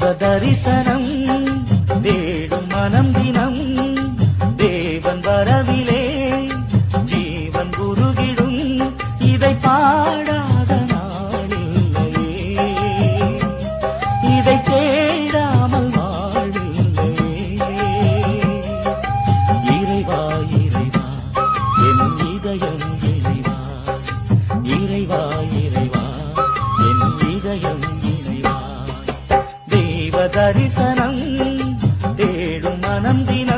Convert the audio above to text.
தரிசனம் தேடும் மனம் தினம் தேவன் வரவிலே ஜீவன் குருகிடும் இதை பாடாத நாளில்லையே இதை தேடாமல் வாழில்லையே இறைவா இறைவா என் இதயம் இறைவா இறைவா இறைவா என் இதயம் இறைவா தரிசனம் தேடும் மனம் தினம்